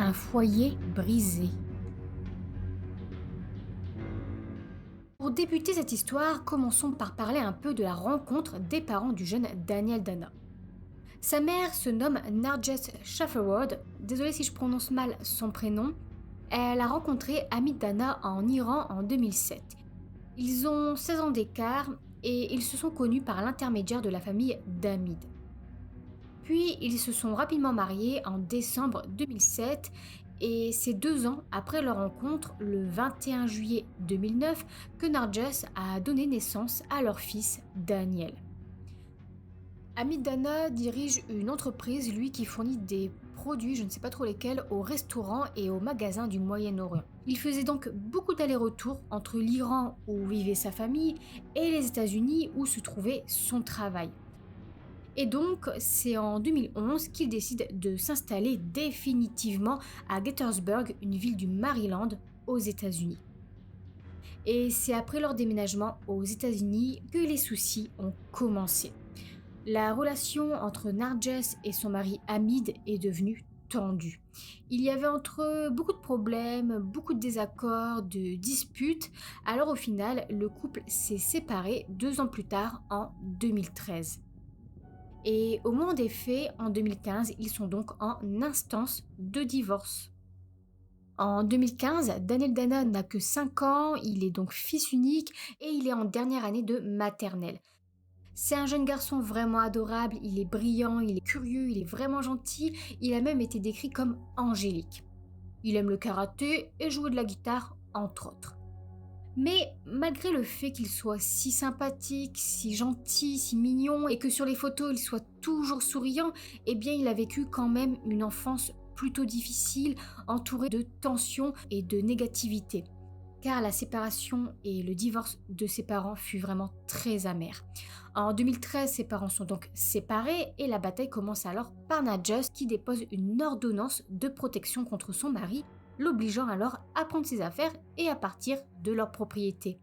un foyer brisé. Pour débuter cette histoire, commençons par parler un peu de la rencontre des parents du jeune Daniel Dana. Sa mère se nomme Narges Shafferwood, désolée si je prononce mal son prénom. Elle a rencontré Hamid Dana en Iran en 2007. Ils ont 16 ans d'écart et ils se sont connus par l'intermédiaire de la famille d'Hamid. Puis ils se sont rapidement mariés en décembre 2007 et c'est 2 ans après leur rencontre, le 21 juillet 2009, que Narges a donné naissance à leur fils Daniel. Hamid Dana dirige une entreprise, lui, qui fournit des produits, je ne sais pas trop lesquels, aux restaurants et aux magasins du Moyen-Orient. Il faisait donc beaucoup d'allers-retours entre l'Iran où vivait sa famille et les États-Unis où se trouvait son travail. Et donc, c'est en 2011 qu'il décide de s'installer définitivement à Gettysburg, une ville du Maryland, aux États-Unis. Et c'est après leur déménagement aux États-Unis que les soucis ont commencé. La relation entre Narges et son mari Hamid est devenue tendue. Il y avait entre eux beaucoup de problèmes, beaucoup de désaccords, de disputes. Alors au final, le couple s'est séparé 2 ans plus tard, en 2013. Et au moment des faits, en 2015, ils sont donc en instance de divorce. En 2015, Daniel Dana n'a que 5 ans, il est donc fils unique et il est en dernière année de maternelle. C'est un jeune garçon vraiment adorable, il est brillant, il est curieux, il est vraiment gentil, il a même été décrit comme angélique. Il aime le karaté et jouer de la guitare, entre autres. Mais malgré le fait qu'il soit si sympathique, si gentil, si mignon et que sur les photos il soit toujours souriant, eh bien il a vécu quand même une enfance plutôt difficile, entourée de tensions et de négativité. Car la séparation et le divorce de ses parents fut vraiment très amer. En 2013, ses parents sont donc séparés et la bataille commence alors par Nadjas qui dépose une ordonnance de protection contre son mari, l'obligeant alors à prendre ses affaires et à partir de leur propriété.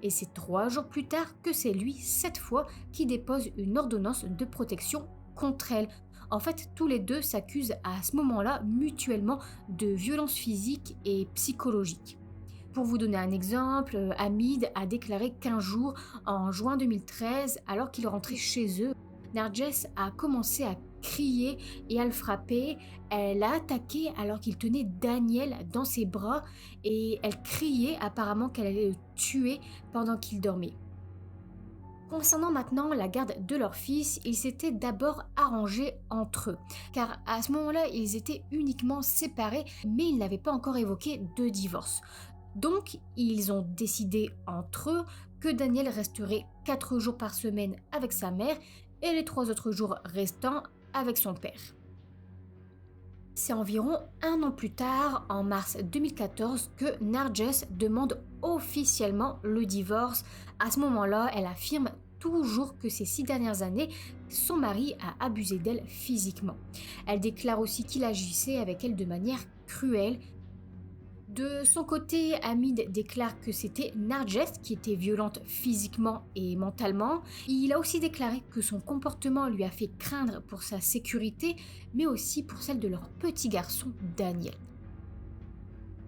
Et c'est 3 jours plus tard que c'est lui, cette fois, qui dépose une ordonnance de protection contre elle. En fait, tous les deux s'accusent à ce moment-là mutuellement de violences physiques et psychologiques. Pour vous donner un exemple, Hamid a déclaré qu'un jour, en juin 2013, alors qu'il rentrait chez eux, Narges a commencé à crier et à le frapper. Elle l'a attaqué alors qu'il tenait Daniel dans ses bras et elle criait apparemment qu'elle allait le tuer pendant qu'il dormait. Concernant maintenant la garde de leur fils, ils s'étaient d'abord arrangés entre eux, car à ce moment-là, ils étaient uniquement séparés, mais ils n'avaient pas encore évoqué de divorce. Donc, ils ont décidé entre eux que Daniel resterait 4 jours par semaine avec sa mère et les 3 autres jours restants avec son père. C'est environ 1 an plus tard, en mars 2014, que Narges demande officiellement le divorce. À ce moment-là, elle affirme toujours que ces 6 dernières années, son mari a abusé d'elle physiquement. Elle déclare aussi qu'il agissait avec elle de manière cruelle. De son côté, Hamid déclare que c'était Narges qui était violente physiquement et mentalement. Il a aussi déclaré que son comportement lui a fait craindre pour sa sécurité, mais aussi pour celle de leur petit garçon Daniel.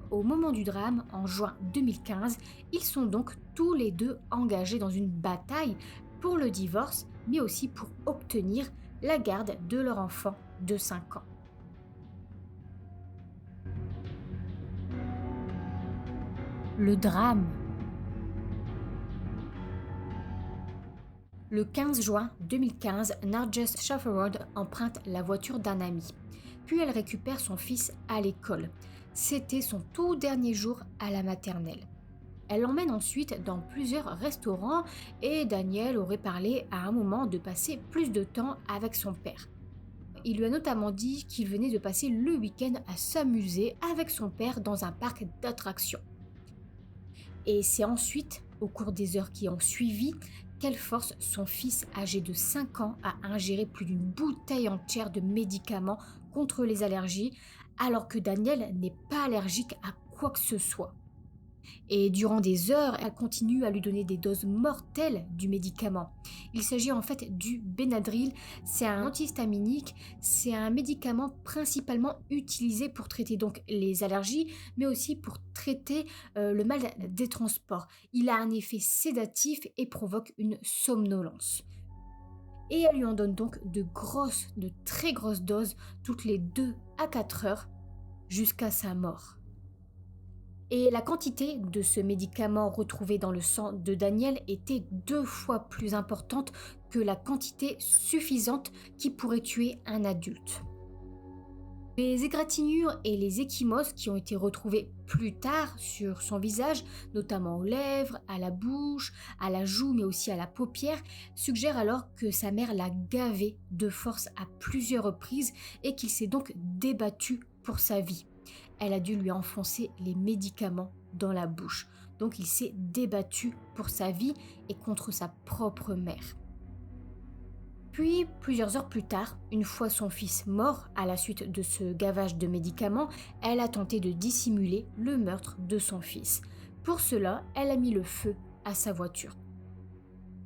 Au moment du drame, en juin 2015, ils sont donc tous les deux engagés dans une bataille pour le divorce, mais aussi pour obtenir la garde de leur enfant de 5 ans. Le drame. Le 15 juin 2015, Narges Shafferwood emprunte la voiture d'un ami. Puis elle récupère son fils à l'école. C'était son tout dernier jour à la maternelle. Elle l'emmène ensuite dans plusieurs restaurants et Daniel aurait parlé à un moment de passer plus de temps avec son père. Il lui a notamment dit qu'il venait de passer le week-end à s'amuser avec son père dans un parc d'attractions. Et c'est ensuite, au cours des heures qui ont suivi, qu'elle force son fils âgé de 5 ans à ingérer plus d'une bouteille entière de médicaments contre les allergies, alors que Daniel n'est pas allergique à quoi que ce soit. Et durant des heures, elle continue à lui donner des doses mortelles du médicament. Il s'agit en fait du Benadryl, c'est un antihistaminique, c'est un médicament principalement utilisé pour traiter donc les allergies, mais aussi pour traiter le mal des transports. Il a un effet sédatif et provoque une somnolence. Et elle lui en donne donc de très grosses doses toutes les 2 à 4 heures jusqu'à sa mort. Et la quantité de ce médicament retrouvé dans le sang de Daniel était 2 fois plus importante que la quantité suffisante qui pourrait tuer un adulte. Les égratignures et les ecchymoses qui ont été retrouvées plus tard sur son visage, notamment aux lèvres, à la bouche, à la joue mais aussi à la paupière, suggèrent alors que sa mère l'a gavé de force à plusieurs reprises et qu'il s'est donc débattu pour sa vie. Elle a dû lui enfoncer les médicaments dans la bouche. Donc il s'est débattu pour sa vie et contre sa propre mère. Puis, plusieurs heures plus tard, une fois son fils mort à la suite de ce gavage de médicaments, elle a tenté de dissimuler le meurtre de son fils. Pour cela, elle a mis le feu à sa voiture.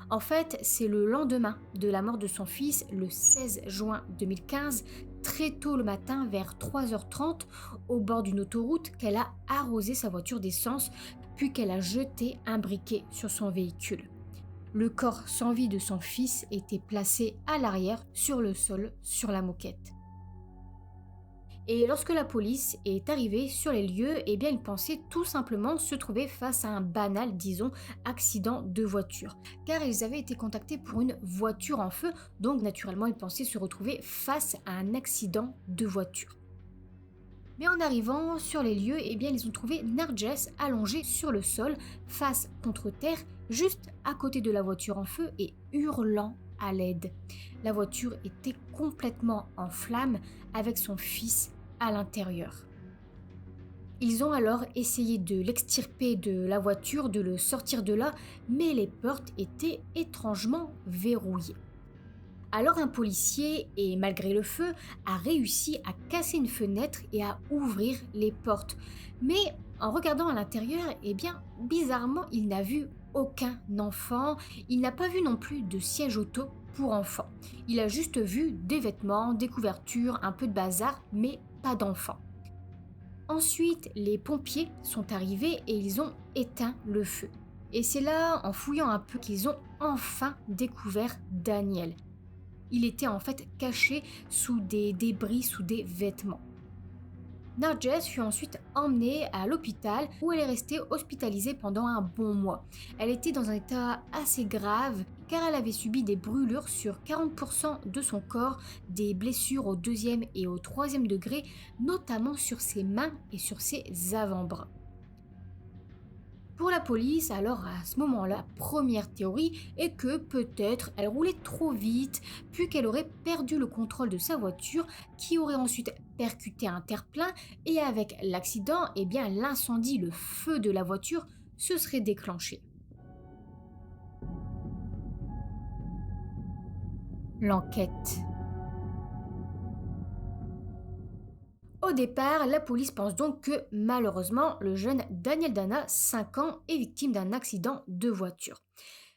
En fait, c'est le lendemain de la mort de son fils, le 16 juin 2015, très tôt le matin, vers 3h30, au bord d'une autoroute, qu'elle a arrosé sa voiture d'essence, puis qu'elle a jeté un briquet sur son véhicule. Le corps sans vie de son fils était placé à l'arrière, sur le sol, sur la moquette. Et lorsque la police est arrivée sur les lieux, eh bien ils pensaient tout simplement se trouver face à un banal, disons, accident de voiture. Car ils avaient été contactés pour une voiture en feu, donc naturellement ils pensaient se retrouver face à un accident de voiture. Mais en arrivant sur les lieux, eh bien ils ont trouvé Narges allongé sur le sol, face contre terre, juste à côté de la voiture en feu et hurlant à l'aide. La voiture était complètement en flammes avec son fils à l'intérieur. Ils ont alors essayé de l'extirper de la voiture, de le sortir de là, mais les portes étaient étrangement verrouillées. Alors un policier, et malgré le feu, a réussi à casser une fenêtre et à ouvrir les portes. Mais en regardant à l'intérieur, eh bien, bizarrement, il n'a vu aucun enfant. Il n'a pas vu non plus de siège auto pour enfants. Il a juste vu des vêtements, des couvertures, un peu de bazar, mais pas d'enfants. Ensuite, les pompiers sont arrivés et ils ont éteint le feu. Et c'est là, en fouillant un peu, qu'ils ont enfin découvert Daniel. Il était en fait caché sous des débris, sous des vêtements. Narges fut ensuite emmenée à l'hôpital où elle est restée hospitalisée pendant un bon mois. Elle était dans un état assez grave car elle avait subi des brûlures sur 40% de son corps, des blessures au 2e et au 3e degré, notamment sur ses mains et sur ses avant-bras. Pour la police, alors à ce moment-là, la première théorie est que peut-être elle roulait trop vite, puis qu'elle aurait perdu le contrôle de sa voiture, qui aurait ensuite percuté un terre-plein, et avec l'accident, eh bien l'incendie, le feu de la voiture, se serait déclenché. L'enquête. Au départ, la police pense donc que malheureusement, le jeune Daniel Dana, 5 ans, est victime d'un accident de voiture.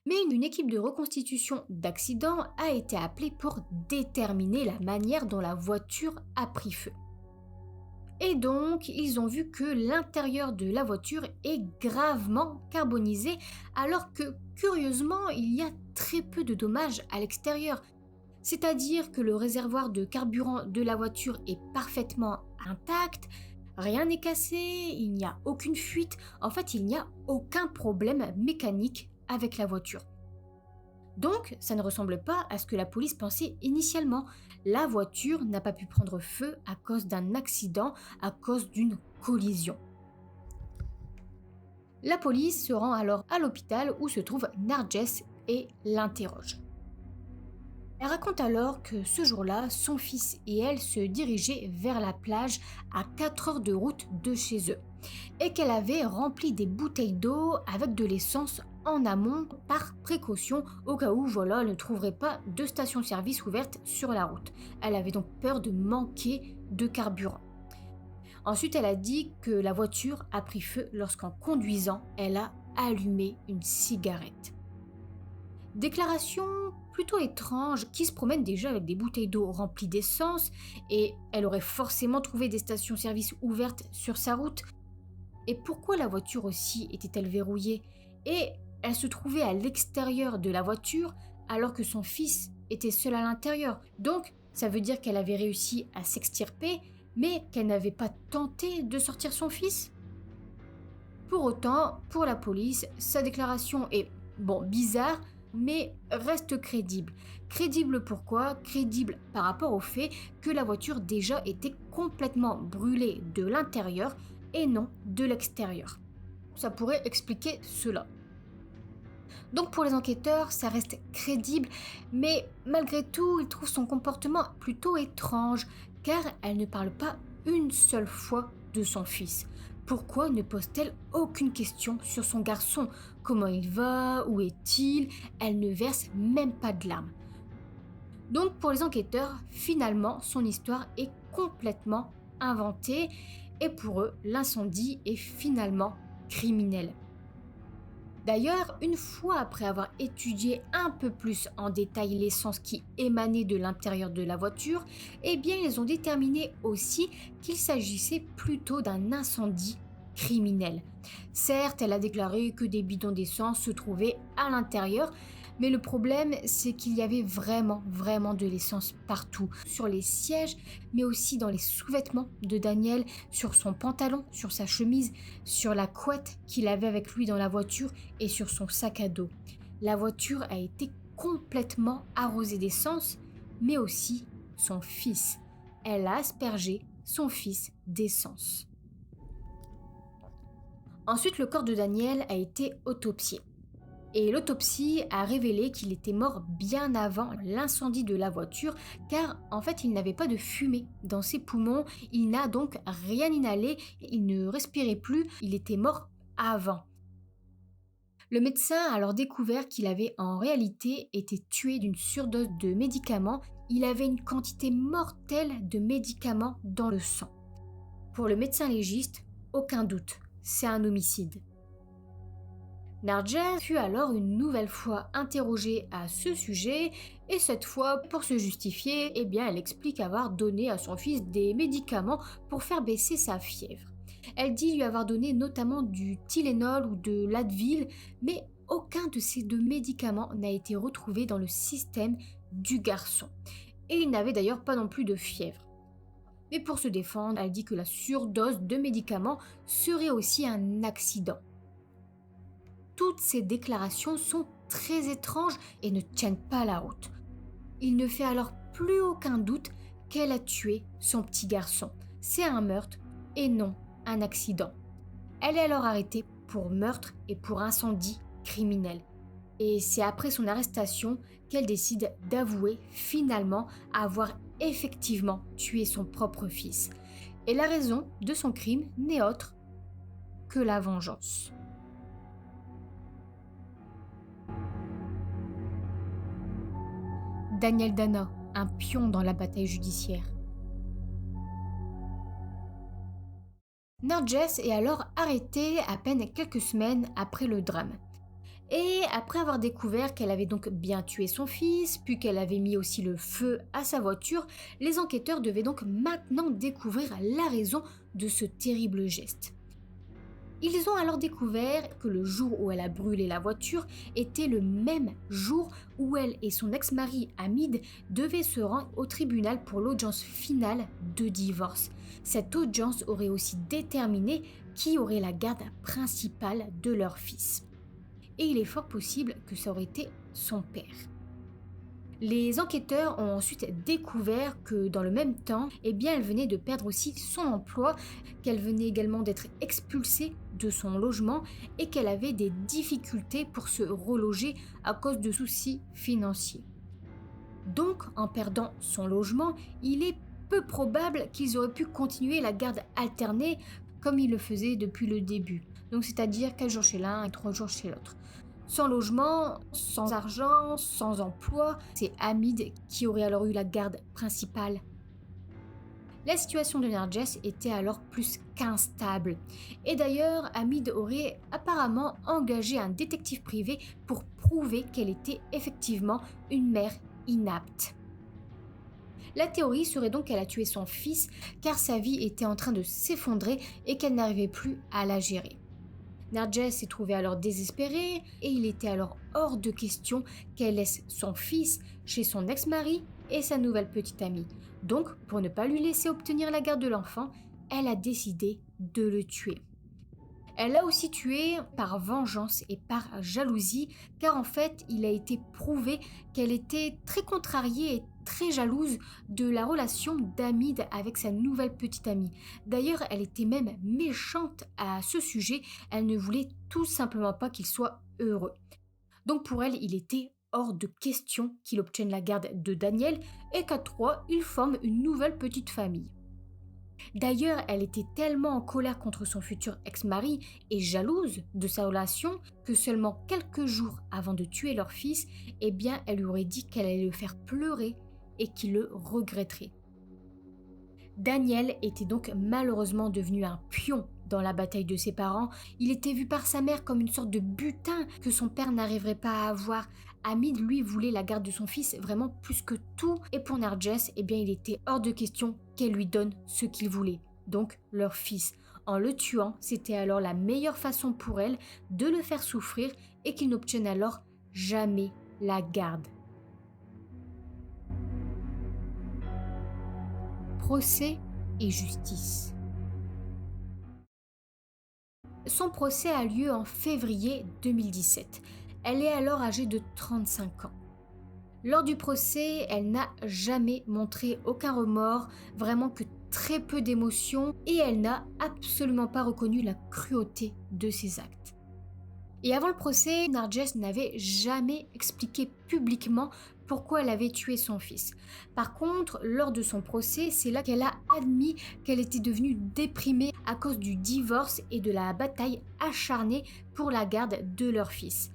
Mais une équipe de reconstitution d'accident a été appelée pour déterminer la manière dont la voiture a pris feu. Et donc, ils ont vu que l'intérieur de la voiture est gravement carbonisé, alors que, curieusement, il y a très peu de dommages à l'extérieur. C'est-à-dire que le réservoir de carburant de la voiture est parfaitement intact, rien n'est cassé, il n'y a aucune fuite, en fait il n'y a aucun problème mécanique avec la voiture. Donc ça ne ressemble pas à ce que la police pensait initialement. La voiture n'a pas pu prendre feu à cause d'un accident, à cause d'une collision. La police se rend alors à l'hôpital où se trouve Narges et l'interroge. Elle raconte alors que ce jour-là, son fils et elle se dirigeaient vers la plage à 4 heures de route de chez eux et qu'elle avait rempli des bouteilles d'eau avec de l'essence en amont par précaution au cas où elle ne trouverait pas de station-service ouverte sur la route. Elle avait donc peur de manquer de carburant. Ensuite, elle a dit que la voiture a pris feu lorsqu'en conduisant, elle a allumé une cigarette. Déclaration plutôt étrange qui se promène déjà avec des bouteilles d'eau remplies d'essence et elle aurait forcément trouvé des stations-service ouvertes sur sa route. Et pourquoi la voiture aussi était-elle verrouillée? Et elle se trouvait à l'extérieur de la voiture alors que son fils était seul à l'intérieur. Donc, ça veut dire qu'elle avait réussi à s'extirper, mais qu'elle n'avait pas tenté de sortir son fils? Pour autant, pour la police, sa déclaration est, bon, bizarre, mais reste crédible. Crédible pourquoi? Crédible par rapport au fait que la voiture déjà était complètement brûlée de l'intérieur et non de l'extérieur. Ça pourrait expliquer cela. Donc pour les enquêteurs, ça reste crédible, mais malgré tout, ils trouvent son comportement plutôt étrange, car elle ne parle pas une seule fois de son fils. Pourquoi ne pose-t-elle aucune question sur son garçon? Comment il va? Où est-il? Elle ne verse même pas de larmes. Donc pour les enquêteurs, finalement, son histoire est complètement inventée, et pour eux, l'incendie est finalement criminel. D'ailleurs, une fois après avoir étudié un peu plus en détail l'essence qui émanait de l'intérieur de la voiture, eh bien ils ont déterminé aussi qu'il s'agissait plutôt d'un incendie criminel. Certes, elle a déclaré que des bidons d'essence se trouvaient à l'intérieur, mais le problème c'est qu'il y avait vraiment de l'essence partout, sur les sièges, mais aussi dans les sous-vêtements de Daniel, sur son pantalon, sur sa chemise, sur la couette qu'il avait avec lui dans la voiture et sur son sac à dos. La voiture a été complètement arrosée d'essence, mais aussi son fils. Elle a aspergé son fils d'essence. Ensuite, le corps de Daniel a été autopsié. Et l'autopsie a révélé qu'il était mort bien avant l'incendie de la voiture, car en fait il n'avait pas de fumée dans ses poumons, il n'a donc rien inhalé, il ne respirait plus, il était mort avant. Le médecin a alors découvert qu'il avait en réalité été tué d'une surdose de médicaments, il avait une quantité mortelle de médicaments dans le sang. Pour le médecin légiste, aucun doute, c'est un homicide. Narges fut alors une nouvelle fois interrogée à ce sujet et cette fois, pour se justifier, elle explique avoir donné à son fils des médicaments pour faire baisser sa fièvre. Elle dit lui avoir donné notamment du Tylenol ou de l'Advil, mais aucun de ces deux médicaments n'a été retrouvé dans le système du garçon. Et il n'avait d'ailleurs pas non plus de fièvre. Mais pour se défendre, elle dit que la surdose de médicaments serait aussi un accident. Toutes ces déclarations sont très étranges et ne tiennent pas la route. Il ne fait alors plus aucun doute qu'elle a tué son petit garçon. C'est un meurtre et non un accident. Elle est alors arrêtée pour meurtre et pour incendie criminel. Et c'est après son arrestation qu'elle décide d'avouer finalement avoir effectivement tué son propre fils. Et la raison de son crime n'est autre que la vengeance. Daniel Dana, un pion dans la bataille judiciaire. Narges est alors arrêtée à peine quelques semaines après le drame. Et après avoir découvert qu'elle avait donc bien tué son fils, puis qu'elle avait mis aussi le feu à sa voiture, les enquêteurs devaient donc maintenant découvrir la raison de ce terrible geste. Ils ont alors découvert que le jour où elle a brûlé la voiture était le même jour où elle et son ex-mari Hamid devaient se rendre au tribunal pour l'audience finale de divorce. Cette audience aurait aussi déterminé qui aurait la garde principale de leur fils. Et il est fort possible que ça aurait été son père. Les enquêteurs ont ensuite découvert que dans le même temps, elle venait de perdre aussi son emploi, qu'elle venait également d'être expulsée de son logement et qu'elle avait des difficultés pour se reloger à cause de soucis financiers. Donc, en perdant son logement, il est peu probable qu'ils auraient pu continuer la garde alternée comme ils le faisaient depuis le début. Donc, c'est-à-dire 4 jours chez l'un et 3 jours chez l'autre. Sans logement, sans argent, sans emploi, c'est Hamid qui aurait alors eu la garde principale. La situation de Narges était alors plus qu'instable. Et d'ailleurs, Hamid aurait apparemment engagé un détective privé pour prouver qu'elle était effectivement une mère inapte. La théorie serait donc qu'elle a tué son fils car sa vie était en train de s'effondrer et qu'elle n'arrivait plus à la gérer. Narges s'est trouvé alors désespérée et il était alors hors de question qu'elle laisse son fils chez son ex-mari et sa nouvelle petite amie. Donc, pour ne pas lui laisser obtenir la garde de l'enfant, elle a décidé de le tuer. Elle l'a aussi tué par vengeance et par jalousie, car en fait, il a été prouvé qu'elle était très contrariée et très jalouse de la relation d'Hamid avec sa nouvelle petite amie. D'ailleurs, elle était même méchante à ce sujet, elle ne voulait tout simplement pas qu'il soit heureux. Donc pour elle, il était hors de question qu'il obtienne la garde de Daniel et qu'à trois, ils forment une nouvelle petite famille. D'ailleurs, elle était tellement en colère contre son futur ex-mari et jalouse de sa relation que seulement quelques jours avant de tuer leur fils, eh bien, elle lui aurait dit qu'elle allait le faire pleurer et qu'il le regretterait. Daniel était donc malheureusement devenu un pion dans la bataille de ses parents. Il était vu par sa mère comme une sorte de butin que son père n'arriverait pas à avoir. Hamid, lui, voulait la garde de son fils vraiment plus que tout. Et pour Narges, eh bien, il était hors de question qu'elle lui donne ce qu'il voulait, donc leur fils. En le tuant, c'était alors la meilleure façon pour elle de le faire souffrir et qu'il n'obtienne alors jamais la garde. Procès et justice. Son procès a lieu en février 2017. Elle est alors âgée de 35 ans. Lors du procès, elle n'a jamais montré aucun remords, vraiment que très peu d'émotions, et elle n'a absolument pas reconnu la cruauté de ses actes. Et avant le procès, Narges n'avait jamais expliqué publiquement pourquoi elle avait tué son fils. Par contre, lors de son procès, c'est là qu'elle a admis qu'elle était devenue déprimée à cause du divorce et de la bataille acharnée pour la garde de leur fils.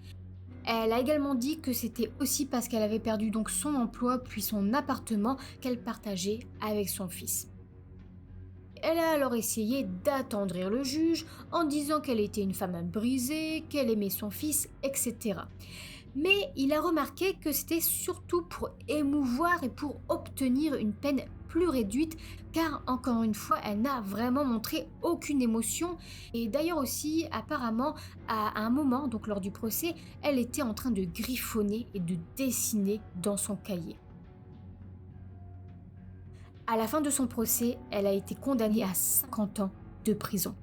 Elle a également dit que c'était aussi parce qu'elle avait perdu donc son emploi puis son appartement qu'elle partageait avec son fils. Elle a alors essayé d'attendrir le juge en disant qu'elle était une femme brisée, qu'elle aimait son fils, etc. Mais il a remarqué que c'était surtout pour émouvoir et pour obtenir une peine plus réduite, car encore une fois, elle n'a vraiment montré aucune émotion. Et d'ailleurs aussi, apparemment, à un moment, donc lors du procès, elle était en train de griffonner et de dessiner dans son cahier. À la fin de son procès, elle a été condamnée à 50 ans de prison.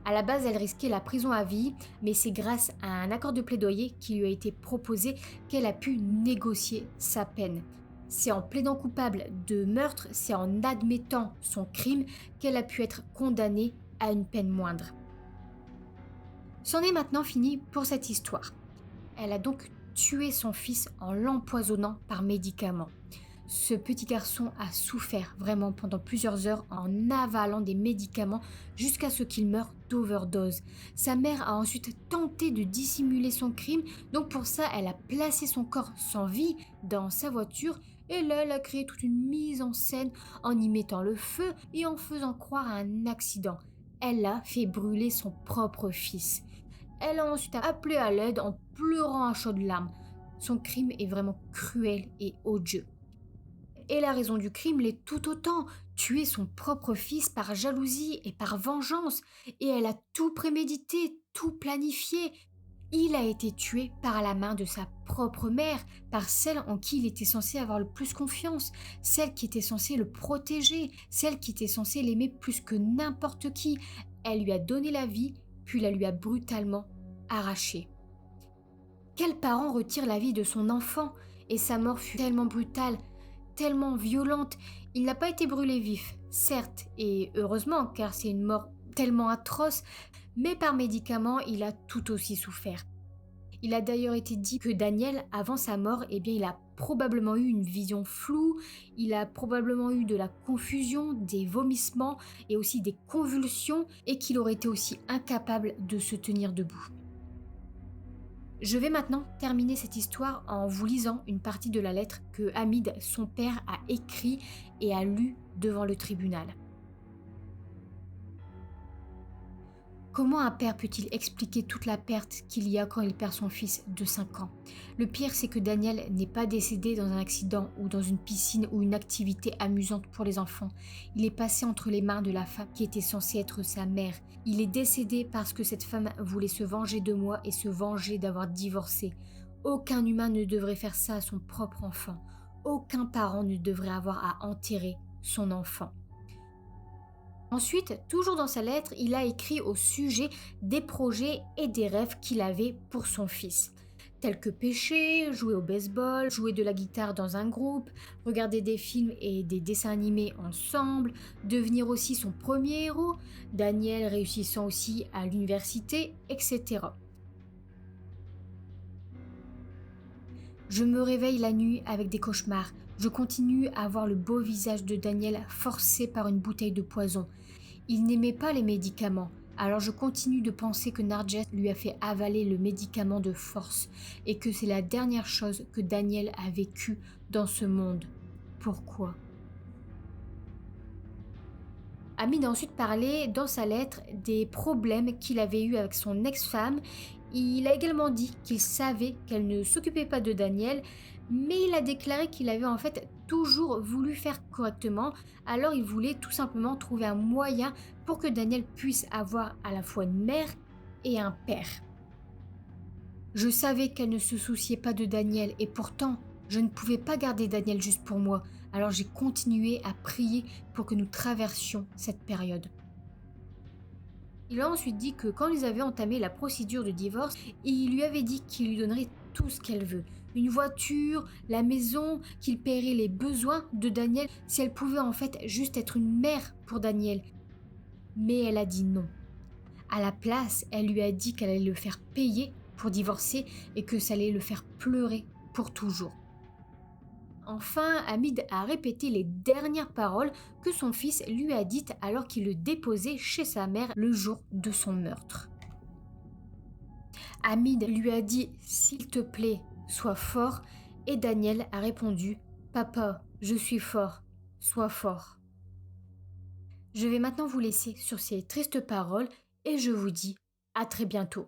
À la base, elle risquait la prison à vie, mais c'est grâce à un accord de plaidoyer qui lui a été proposé qu'elle a pu négocier sa peine. C'est en plaidant coupable de meurtre, c'est en admettant son crime qu'elle a pu être condamnée à une peine moindre. C'en est maintenant fini pour cette histoire. Elle a donc tué son fils en l'empoisonnant par médicaments. Ce petit garçon a souffert vraiment pendant plusieurs heures en avalant des médicaments jusqu'à ce qu'il meure d'overdose. Sa mère a ensuite tenté de dissimuler son crime, donc pour ça elle a placé son corps sans vie dans sa voiture et là elle a créé toute une mise en scène en y mettant le feu et en faisant croire à un accident. Elle a fait brûler son propre fils. Elle a ensuite appelé à l'aide en pleurant à chaudes larmes. Son crime est vraiment cruel et odieux. Et la raison du crime l'est tout autant, tuer son propre fils par jalousie et par vengeance. Et elle a tout prémédité, tout planifié. Il a été tué par la main de sa propre mère, par celle en qui il était censé avoir le plus confiance, celle qui était censée le protéger, celle qui était censée l'aimer plus que n'importe qui. Elle lui a donné la vie, puis la lui a brutalement arrachée. Quel parent retire la vie de son enfant? Et sa mort fut tellement brutale, tellement violente. Il n'a pas été brûlé vif, certes, et heureusement, car c'est une mort tellement atroce, mais par médicaments, il a tout aussi souffert. Il a d'ailleurs été dit que Daniel, avant sa mort, eh bien, il a probablement eu une vision floue, il a probablement eu de la confusion, des vomissements et aussi des convulsions, et qu'il aurait été aussi incapable de se tenir debout. Je vais maintenant terminer cette histoire en vous lisant une partie de la lettre que Hamid, son père, a écrit et a lue devant le tribunal. Comment un père peut-il expliquer toute la perte qu'il y a quand il perd son fils de 5 ans? Le pire, c'est que Daniel n'est pas décédé dans un accident ou dans une piscine ou une activité amusante pour les enfants. Il est passé entre les mains de la femme qui était censée être sa mère. Il est décédé parce que cette femme voulait se venger de moi et se venger d'avoir divorcé. Aucun humain ne devrait faire ça à son propre enfant. Aucun parent ne devrait avoir à enterrer son enfant. Ensuite, toujours dans sa lettre, il a écrit au sujet des projets et des rêves qu'il avait pour son fils, tels que pêcher, jouer au baseball, jouer de la guitare dans un groupe, regarder des films et des dessins animés ensemble, devenir aussi son premier héros, Daniel réussissant aussi à l'université, etc. Je me réveille la nuit avec des cauchemars. Je continue à voir le beau visage de Daniel forcé par une bouteille de poison. Il n'aimait pas les médicaments, alors je continue de penser que Narges lui a fait avaler le médicament de force et que c'est la dernière chose que Daniel a vécue dans ce monde. Pourquoi? Hamid a ensuite parlé dans sa lettre des problèmes qu'il avait eus avec son ex-femme. Il a également dit qu'il savait qu'elle ne s'occupait pas de Daniel, mais il a déclaré qu'il avait en fait toujours voulu faire correctement, alors il voulait tout simplement trouver un moyen pour que Daniel puisse avoir à la fois une mère et un père. Je savais qu'elle ne se souciait pas de Daniel et pourtant, je ne pouvais pas garder Daniel juste pour moi, alors j'ai continué à prier pour que nous traversions cette période. Il a ensuite dit que quand ils avaient entamé la procédure de divorce, il lui avait dit qu'il lui donnerait tout ce qu'elle veut. Une voiture, la maison, qu'il paierait les besoins de Daniel si elle pouvait en fait juste être une mère pour Daniel. Mais elle a dit non. À la place, elle lui a dit qu'elle allait le faire payer pour divorcer et que ça allait le faire pleurer pour toujours. Enfin, Hamid a répété les dernières paroles que son fils lui a dites alors qu'il le déposait chez sa mère le jour de son meurtre. Hamid lui a dit « S'il te plaît, sois fort » et Daniel a répondu « Papa, je suis fort, sois fort ». Je vais maintenant vous laisser sur ces tristes paroles et je vous dis à très bientôt.